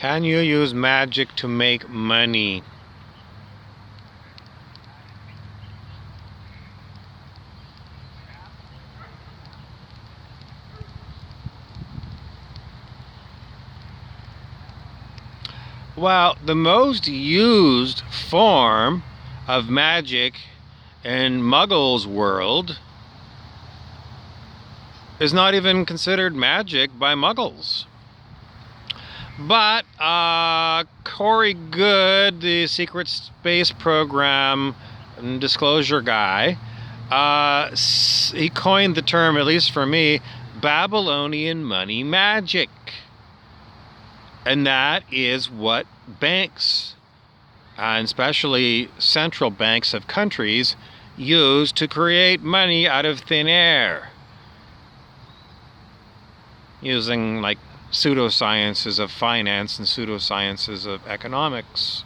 Can you use magic to make money? Well, the most used form of magic in Muggles' world is not even considered magic by Muggles. But Corey Good, the Secret Space Program disclosure guy, he coined the term, at least for me, Babylonian money magic. And that is what banks, and especially central banks of countries, use to create money out of thin air. Using like pseudosciences of finance and pseudosciences of economics.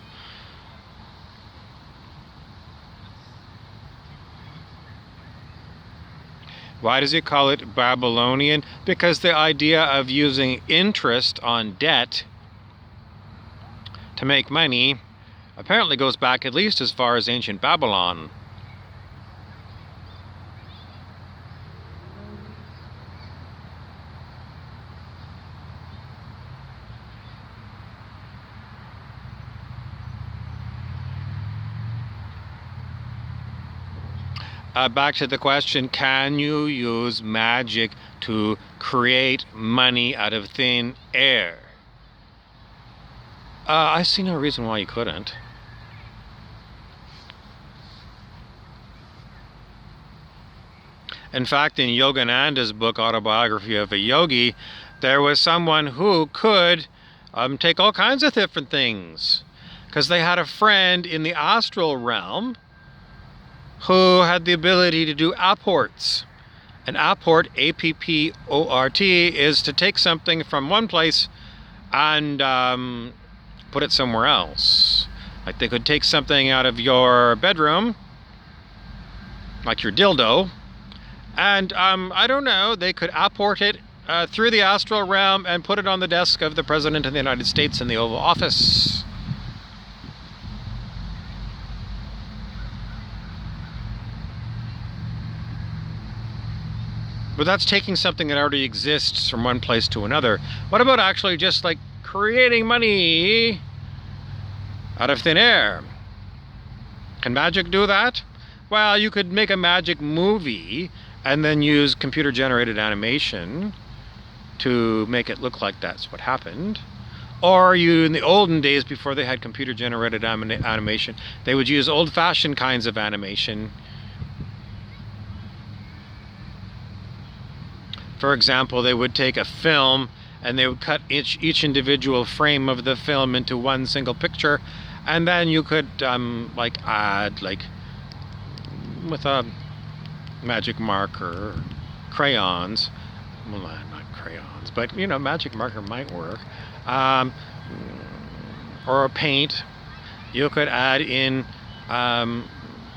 Why does he call it Babylonian? Because the idea of using interest on debt to make money apparently goes back at least as far as ancient Babylon. Back to the question, can you use magic to create money out of thin air? I see no reason why you couldn't. In fact, in Yogananda's book, Autobiography of a Yogi, there was someone who could take all kinds of different things. Because they had a friend in the astral realm who had the ability to do apports. An apport, A-P-P-O-R-T, is to take something from one place and put it somewhere else. Like they could take something out of your bedroom, like your dildo, and I don't know, they could apport it through the astral realm and put it on the desk of the President of the United States in the Oval Office. But that's taking something that already exists from one place to another. What about actually just like creating money out of thin air? Can magic do that? Well, you could make a magic movie and then use computer-generated animation to make it look like that's what happened. Or you, in the olden days, before they had computer-generated animation, they would use old-fashioned kinds of animation. For example, they would take a film and they would cut each individual frame of the film into one single picture, and then you could like add, like with a magic marker, crayons, well, not crayons, but you know, magic marker might work, or a paint. You could add in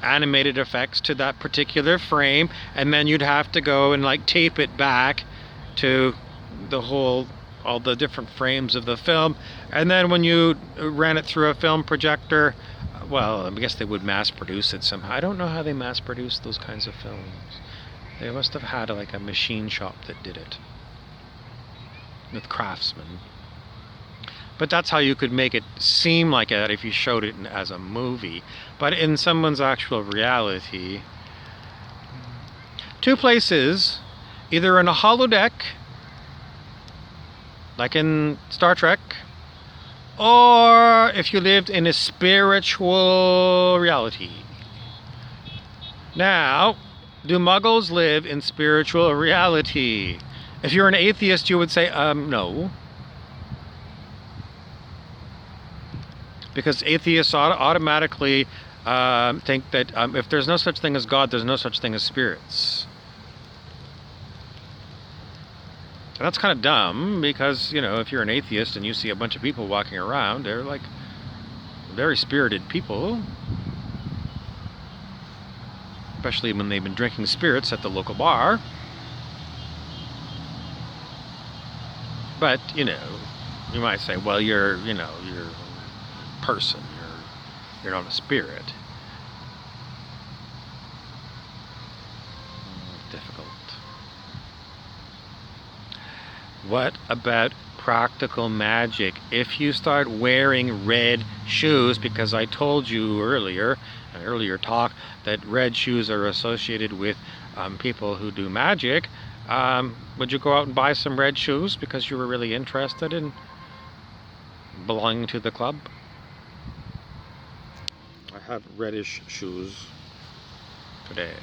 animated effects to that particular frame, and then you'd have to go and like tape it back to all the different frames of the film, and then when you ran it through a film projector, well, I guess they would mass produce it somehow. I don't know how they mass produce those kinds of films. They must have had like a machine shop that did it with craftsmen. But that's how you could make it seem like that if you showed it as a movie. But in someone's actual reality, two places, either in a holodeck, like in Star Trek, or if you lived in a spiritual reality. Now, do Muggles live in spiritual reality? If you're an atheist, you would say, no. Because atheists automatically think that if there's no such thing as God, there's no such thing as spirits. And that's kind of dumb, because, you know, if you're an atheist and you see a bunch of people walking around, they're like very spirited people. Especially when they've been drinking spirits at the local bar. But, you know, You might say, well, you're a person. You're not a spirit. Difficult. What about practical magic? If you start wearing red shoes, because I told you earlier, an earlier talk, that red shoes are associated with people who do magic, would you go out and buy some red shoes because you were really interested in belonging to the club? I have reddish shoes today.